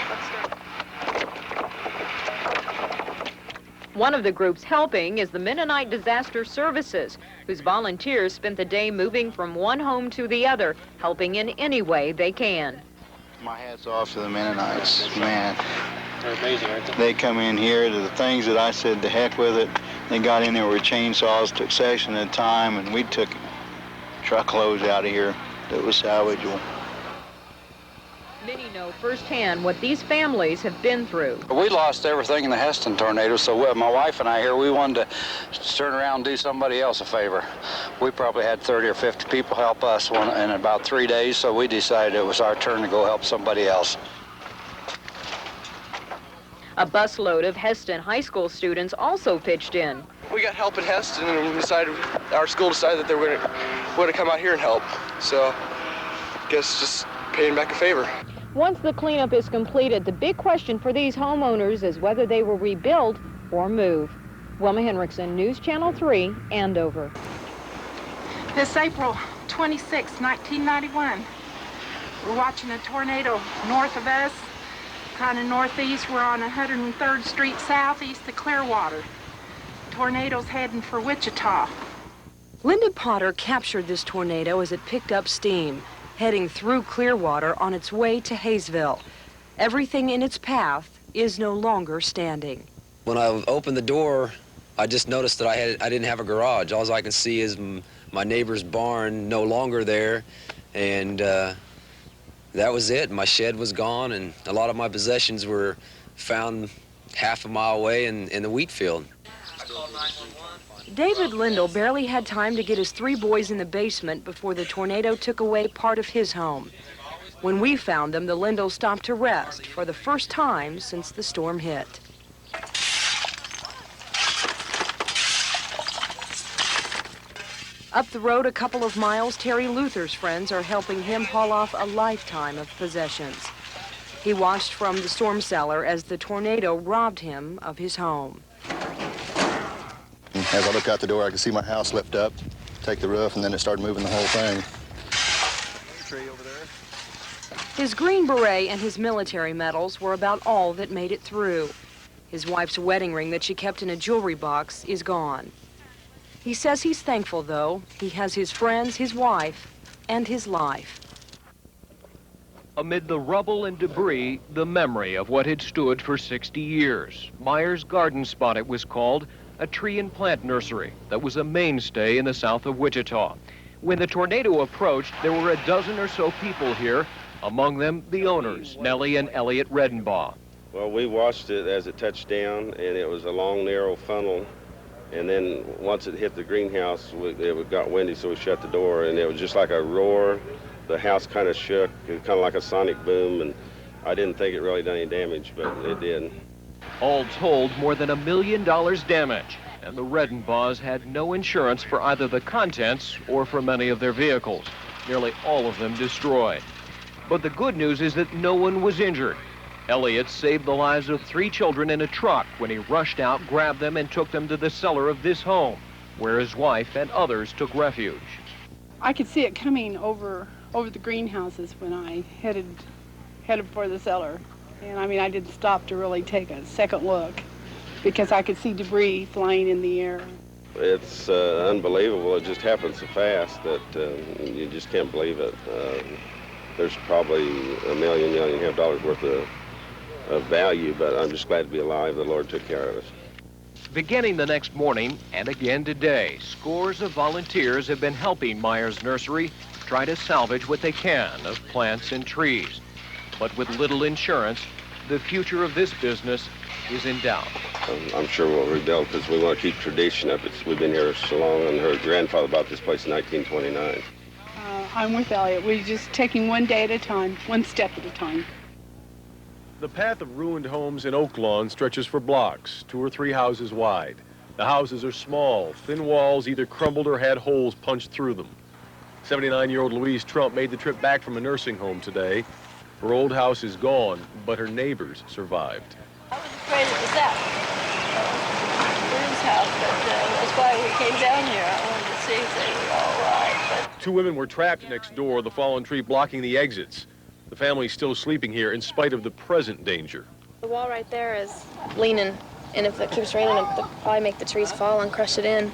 One of the groups helping is the Mennonite Disaster Services, whose volunteers spent the day moving from one home to the other, helping in any way they can. My hat's off to the Mennonites, man. They're amazing, aren't they? They come in here to the things that I said, to heck with it. They got in there with chainsaws, took section at a time, and we took truckloads out of here that was salvageable. Many know firsthand what these families have been through. We lost everything in the Heston tornado, so my wife and I here, we wanted to turn around and do somebody else a favor. We probably had 30 or 50 people help us in about 3 days, so we decided it was our turn to go help somebody else. A busload of Heston high school students also pitched in. We got help at Heston, and our school decided that they were going to come out here and help. So, I guess just paying back a favor. Once the cleanup is completed, the big question for these homeowners is whether they will rebuild or move. Wilma Henriksen, News Channel 3, Andover. This April 26, 1991, we're watching a tornado north of us, kind of northeast. We're on 103rd Street southeast of Clearwater. Tornado's heading for Wichita. Linda Potter captured this tornado as it picked up steam, heading through Clearwater on its way to Hayesville. Everything in its path is no longer standing. When I opened the door, I just noticed that I didn't have a garage. All I can see is my neighbor's barn no longer there, and that was it. My shed was gone, and a lot of my possessions were found half a mile away in the wheat field. David Lindell barely had time to get his 3 boys in the basement before the tornado took away part of his home. When we found them, the Lindells stopped to rest for the first time since the storm hit. Up the road a couple of miles, Terry Luther's friends are helping him haul off a lifetime of possessions. He watched from the storm cellar as the tornado robbed him of his home. As I look out the door, I can see my house lift up, take the roof, and then it started moving the whole thing. Tree over there. His Green Beret and his military medals were about all that made it through. His wife's wedding ring that she kept in a jewelry box is gone. He says he's thankful, though. He has his friends, his wife, and his life. Amid the rubble and debris, the memory of what had stood for 60 years. Myers Garden Spot, it was called, a tree and plant nursery that was a mainstay in the south of Wichita. When the tornado approached, there were a dozen or so people here, among them the owners, Nellie and Elliot Redenbaugh. Well, we watched it as it touched down, and it was a long, narrow funnel. And then once it hit the greenhouse, it got windy, so we shut the door, and it was just like a roar. The house kind of shook, it was kind of like a sonic boom, and I didn't think it really done any damage, but it did. All told, more than $1 million damage, and the Redenbaughs had no insurance for either the contents or for many of their vehicles, nearly all of them destroyed. But the good news is that no one was injured. Elliot saved the lives of 3 children in a truck when he rushed out, grabbed them, and took them to the cellar of this home, where his wife and others took refuge. I could see it coming over the greenhouses when I headed for the cellar. And I mean, I didn't stop to really take a second look because I could see debris flying in the air. It's unbelievable. It just happened so fast that you just can't believe it. There's probably $1.5 million worth of value, but I'm just glad to be alive. The Lord took care of us. Beginning the next morning and again today, scores of volunteers have been helping Myers Nursery try to salvage what they can of plants and trees. But with little insurance, the future of this business is in doubt. I'm sure we'll rebuild because we want to keep tradition up. We've been here so long, and her grandfather bought this place in 1929. I'm with Elliot. We're just taking one day at a time, one step at a time. The path of ruined homes in Oak Lawn stretches for blocks, 2 or 3 houses wide. The houses are small, thin walls either crumbled or had holes punched through them. 79-year-old Louise Trump made the trip back from a nursing home today. Her old house is gone, but her neighbors survived. I was afraid it was that. Bruce's house, but that's why we came down here. I wanted to see if they were all right. But 2 women were trapped next door, the fallen tree blocking the exits. The family's still sleeping here in spite of the present danger. The wall right there is leaning, and if it keeps raining, it'll probably make the trees fall and crush it in.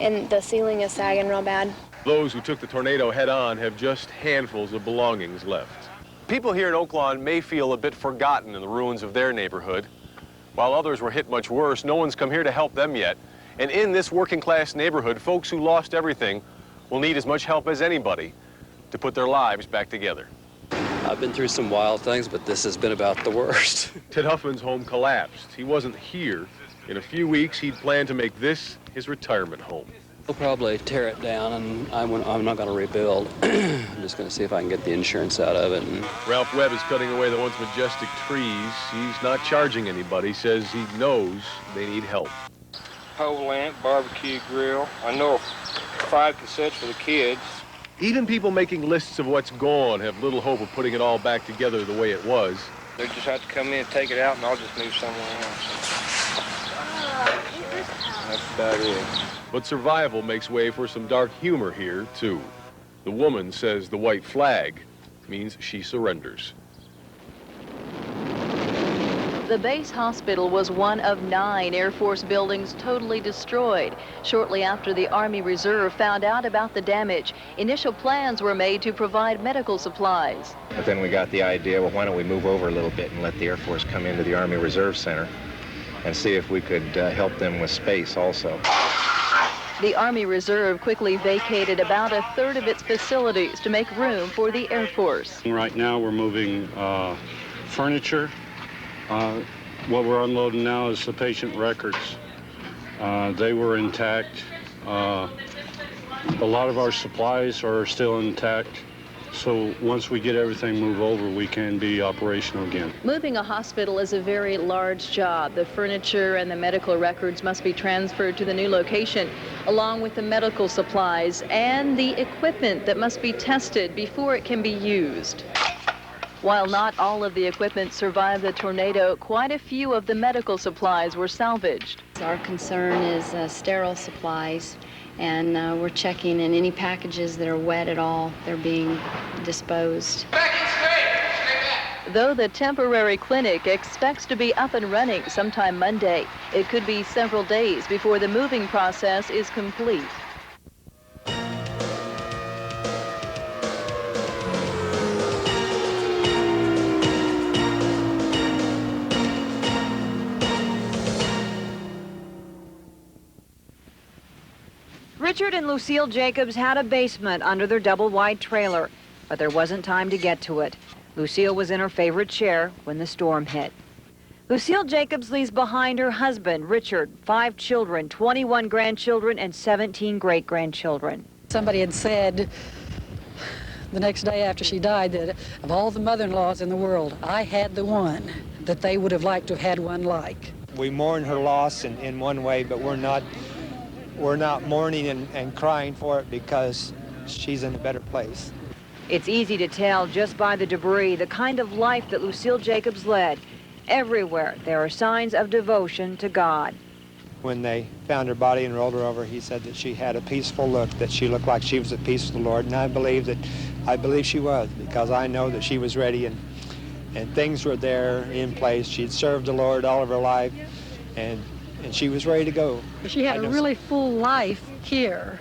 And the ceiling is sagging real bad. Those who took the tornado head-on have just handfuls of belongings left. People here in Oak Lawn may feel a bit forgotten in the ruins of their neighborhood. While others were hit much worse, no one's come here to help them yet. And in this working-class neighborhood, folks who lost everything will need as much help as anybody to put their lives back together. I've been through some wild things, but this has been about the worst. Ted Huffman's home collapsed. He wasn't here. In a few weeks, he'd planned to make this his retirement home. We'll probably tear it down, and I'm not going to rebuild. I'm just going to see if I can get the insurance out of it. And Ralph Webb is cutting away the once majestic trees. He's not charging anybody. Says he knows they need help. Pole lamp, barbecue grill. I know 5 cassettes for the kids. Even people making lists of what's gone have little hope of putting it all back together the way it was. They just have to come in and take it out, and I'll just move somewhere else. That's about it. But survival makes way for some dark humor here, too. The woman says the white flag means she surrenders. The base hospital was one of 9 Air Force buildings totally destroyed. Shortly after the Army Reserve found out about the damage, initial plans were made to provide medical supplies. But then we got the idea, well, why don't we move over a little bit and let the Air Force come into the Army Reserve Center and see if we could help them with space also. The Army Reserve quickly vacated about 1/3 of its facilities to make room for the Air Force. Right now we're moving furniture. What we're unloading now is the patient records. They were intact. A lot of our supplies are still intact. So once we get everything moved over, we can be operational again. Moving a hospital is a very large job. The furniture and the medical records must be transferred to the new location, along with the medical supplies and the equipment that must be tested before it can be used. While not all of the equipment survived the tornado, quite a few of the medical supplies were salvaged. Our concern is sterile supplies, and we're checking in any packages that are wet at all. They're being disposed. Though the temporary clinic expects to be up and running sometime Monday, it could be several days before the moving process is complete. Richard and Lucille Jacobs had a basement under their double-wide trailer, but there wasn't time to get to it. Lucille was in her favorite chair when the storm hit. Lucille Jacobs leaves behind her husband, Richard, 5 children, 21 grandchildren, and 17 great-grandchildren. Somebody had said the next day after she died that of all the mother-in-laws in the world, I had the one that they would have liked to have had one like. We mourn her loss in one way, but we're not mourning and crying for it because she's in a better place. It's easy to tell just by the debris the kind of life that Lucille Jacobs led. Everywhere there are signs of devotion to God. When they found her body and rolled her over, he said that she had a peaceful look, that she looked like she was at peace with the Lord, and I believe she was, because I know that she was ready and things were there in place. She'd served the Lord all of her life, and she was ready to go. She had a really full life here,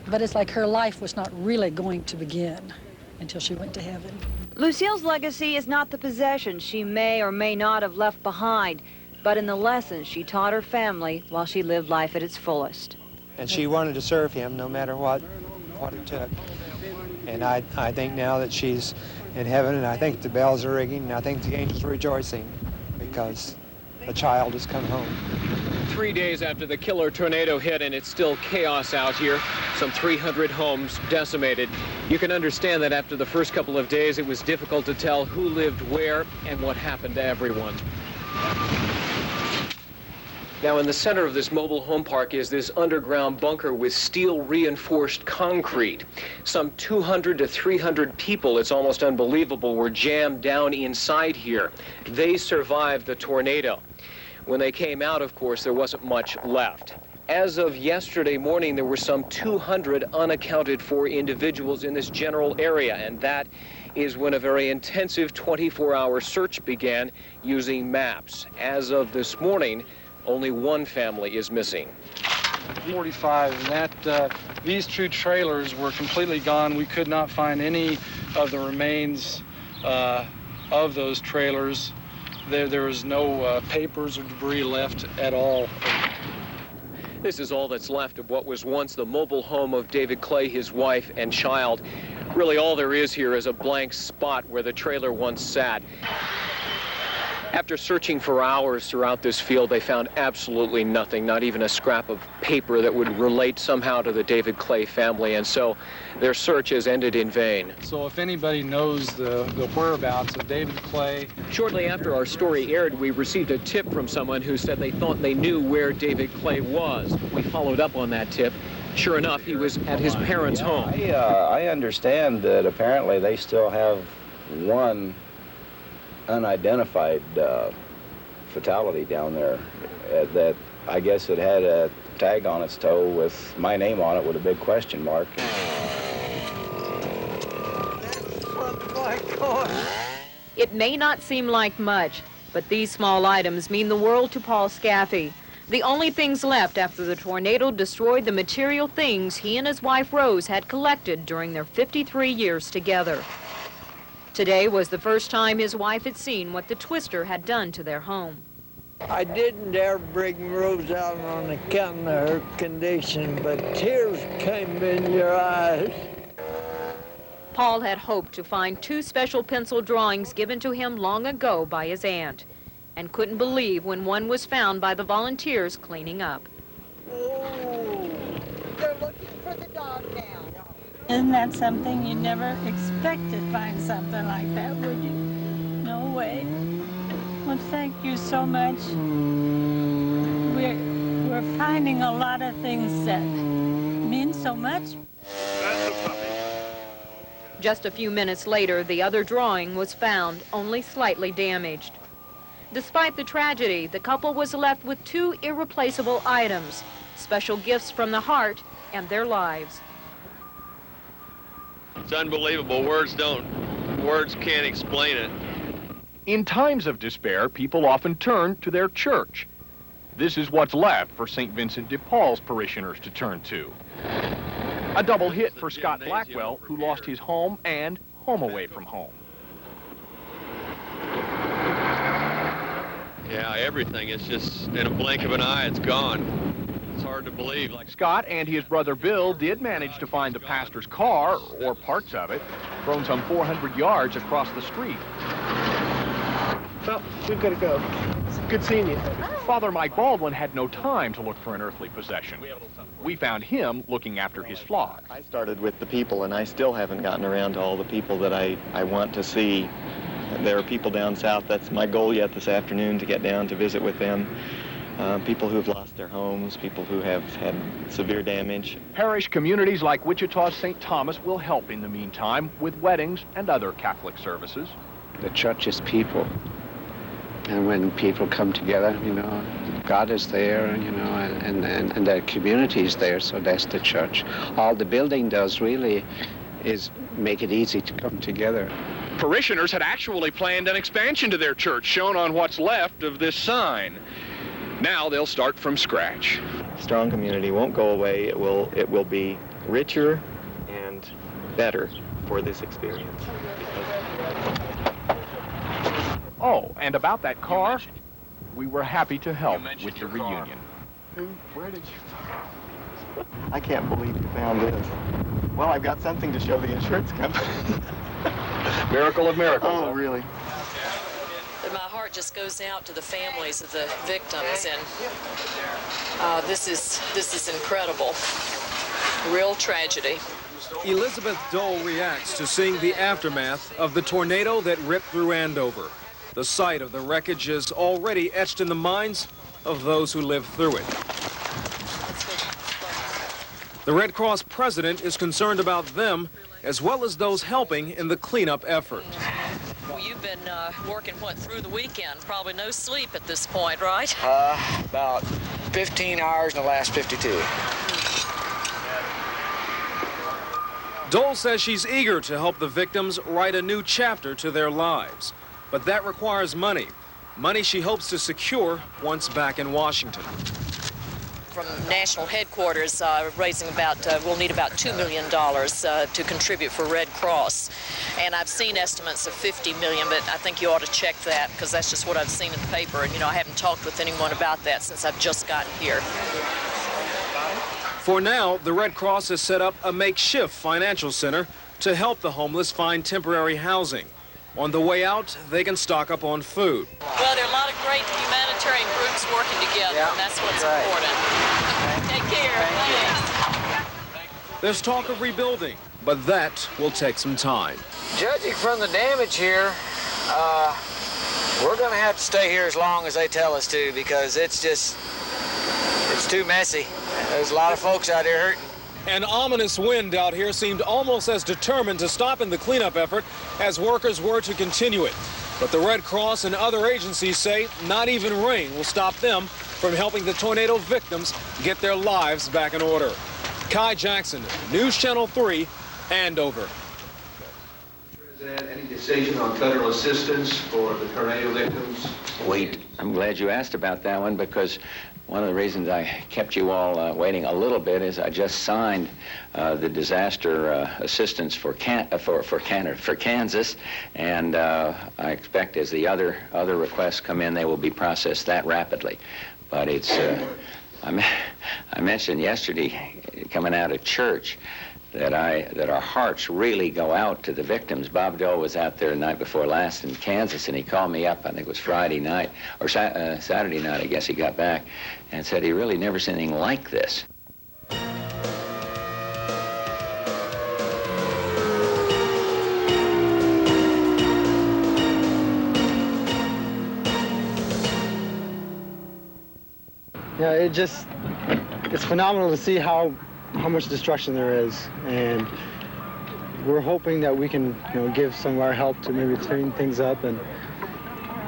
but it's like her life was not really going to begin until she went to heaven. Lucille's legacy is not the possessions she may or may not have left behind, but in the lessons she taught her family while she lived life at its fullest. And she wanted to serve him no matter what it took. And I think now that she's in heaven, and I think the bells are ringing, and I think the angels are rejoicing because a child has come home. 3 days after the killer tornado hit, and it's still chaos out here. Some 300 homes decimated. You can understand that after the first couple of days, it was difficult to tell who lived where and what happened to everyone. Now, in the center of this mobile home park is this underground bunker with steel reinforced concrete. Some 200 to 300 people, it's almost unbelievable, were jammed down inside here. They survived the tornado. When they came out, of course, there wasn't much left. As of yesterday morning, there were some 200 unaccounted for individuals in this general area, and that is when a very intensive 24-hour search began using maps. As of this morning, only one family is missing. 45, and these 2 trailers were completely gone. We could not find any of the remains of those trailers. There was no papers or debris left at all. This is all that's left of what was once the mobile home of David Clay, his wife, and child. Really, all there is here is a blank spot where the trailer once sat. After searching for hours throughout this field, they found absolutely nothing, not even a scrap of paper that would relate somehow to the David Clay family, and so their search has ended in vain. So if anybody knows the whereabouts of David Clay... Shortly after our story aired, we received a tip from someone who said they thought they knew where David Clay was. We followed up on that tip. Sure enough, he was at his parents' home. I understand that apparently they still have one unidentified fatality down there that I guess it had a tag on its toe with my name on it with a big question mark. It may not seem like much, but these small items mean the world to Paul Scaffey. The only things left after the tornado destroyed the material things he and his wife Rose had collected during their 53 years together. Today was the first time his wife had seen what the twister had done to their home. I didn't ever bring Rose out on account of her condition, but tears came in your eyes. Paul had hoped to find 2 special pencil drawings given to him long ago by his aunt, and couldn't believe when one was found by the volunteers cleaning up. Oh, they're looking for the dog now. Isn't that something you never expect to find something like that, would you? No way. Well, thank you so much. We're finding a lot of things that mean so much. Just a few minutes later, the other drawing was found, only slightly damaged. Despite the tragedy, the couple was left with 2 irreplaceable items, special gifts from the heart and their lives. It's unbelievable. Words can't explain it. In times of despair, people often turn to their church. This is what's left for St. Vincent de Paul's parishioners to turn to. A double hit for Scott Blackwell, who lost his home and home away from home. Yeah, everything. It's just in a blink of an eye, it's gone. It's hard to believe. Scott and his brother Bill did manage to find the pastor's car, or parts of it, thrown some 400 yards across the street. Well, we've got to go. It's good seeing you. Father Mike Baldwin had no time to look for an earthly possession. We found him looking after his flock. I started with the people, and I still haven't gotten around to all the people that I want to see. There are people down south. That's my goal yet this afternoon, to get down to visit with them. People who've lost their homes, people who have had severe damage. Parish communities like Wichita's St. Thomas will help in the meantime with weddings and other Catholic services. The church is people. And when people come together, you know, God is there, you know, and the community is there, so that's the church. All the building does really is make it easy to come together. Parishioners had actually planned an expansion to their church, shown on what's left of this sign. Now they'll start from scratch. Strong community won't go away. It will be richer and better for this experience. Oh, and about that car, we were happy to help with the reunion. Where did you... I can't believe you found this. Well, I've got something to show the insurance company. Miracle of miracles. Oh, really? My heart just goes out to the families of the victims, and this is incredible. Real tragedy. Elizabeth Dole reacts to seeing the aftermath of the tornado that ripped through Andover. The sight of the wreckage is already etched in the minds of those who lived through it. The Red Cross president is concerned about them as well as those helping in the cleanup effort. Well, you've been working, through the weekend? Probably no sleep at this point, right? About 15 hours in the last 52. Dole says she's eager to help the victims write a new chapter to their lives. But that requires money. Money she hopes to secure once back in Washington. from national headquarters raising about, we'll need about $2 million to contribute for Red Cross. And I've seen estimates of $50 million, but I think you ought to check that because that's just what I've seen in the paper. And, you know, I haven't talked with anyone about that since I've just gotten here. For now, the Red Cross has set up a makeshift financial center to help the homeless find temporary housing. On the way out, they can stock up on food. Well, there are a lot of great humanitarian groups working together, and that's what's important. Take care. Thanks. There's talk of rebuilding, but that will take some time. Judging from the damage here, we're going to have to stay here as long as they tell us to because it's too messy. There's a lot of folks out here hurting. An ominous wind out here seemed almost as determined to stop in the cleanup effort as workers were to continue it. But the Red Cross and other agencies say not even rain will stop them from helping the tornado victims get their lives back in order. Kai Jackson, News Channel 3, Andover. Any decision on federal assistance for the tornado victims? I'm glad you asked about that one because one of the reasons I kept you all waiting a little bit is I just signed the disaster assistance for Kansas, and I expect as the other requests come in, they will be processed that rapidly. But it's I mentioned yesterday coming out of church that our hearts really go out to the victims. Bob Dole was out there the night before last in Kansas, and he called me up, I think it was Friday night, or Saturday night, I guess he got back, and said he really never seen anything like this. Yeah, it's phenomenal to see how much destruction there is, and we're hoping that we can, give some of our help to maybe clean things up and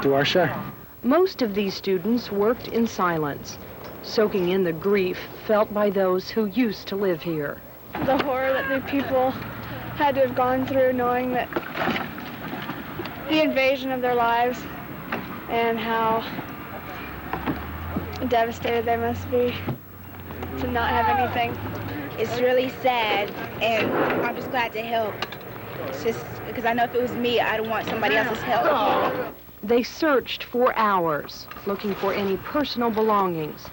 do our share. Most of these students worked in silence, soaking in the grief felt by those who used to live here. The horror that the people had to have gone through, knowing that the invasion of their lives and how devastated they must be to not have anything. It's really sad, and I'm just glad to help. It's just because I know if it was me, I'd want somebody else's help. They searched for hours, looking for any personal belongings.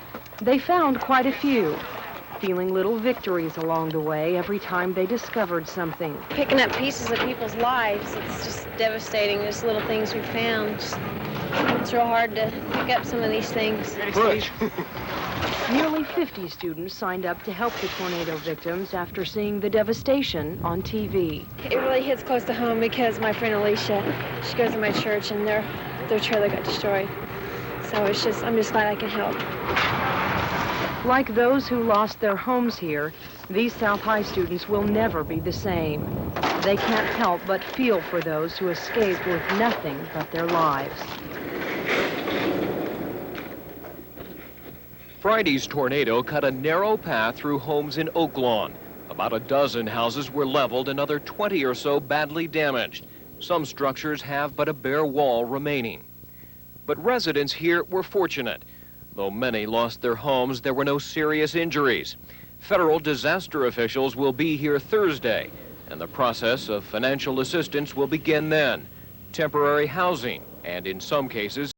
They found quite a few, feeling little victories along the way every time they discovered something. Picking up pieces of people's lives, it's just devastating. Just little things we found. It's real hard to pick up some of these things. Nearly 50 students signed up to help the tornado victims after seeing the devastation on TV. It really hits close to home because my friend Alicia, she goes to my church and their trailer got destroyed. So I'm just glad I can help. Like those who lost their homes here, these South High students will never be the same. They can't help but feel for those who escaped with nothing but their lives. Friday's tornado cut a narrow path through homes in Oaklawn. About a dozen houses were leveled, another 20 or so badly damaged. Some structures have but a bare wall remaining. But residents here were fortunate. Though many lost their homes, there were no serious injuries. Federal disaster officials will be here Thursday, and the process of financial assistance will begin then. Temporary housing, and in some cases,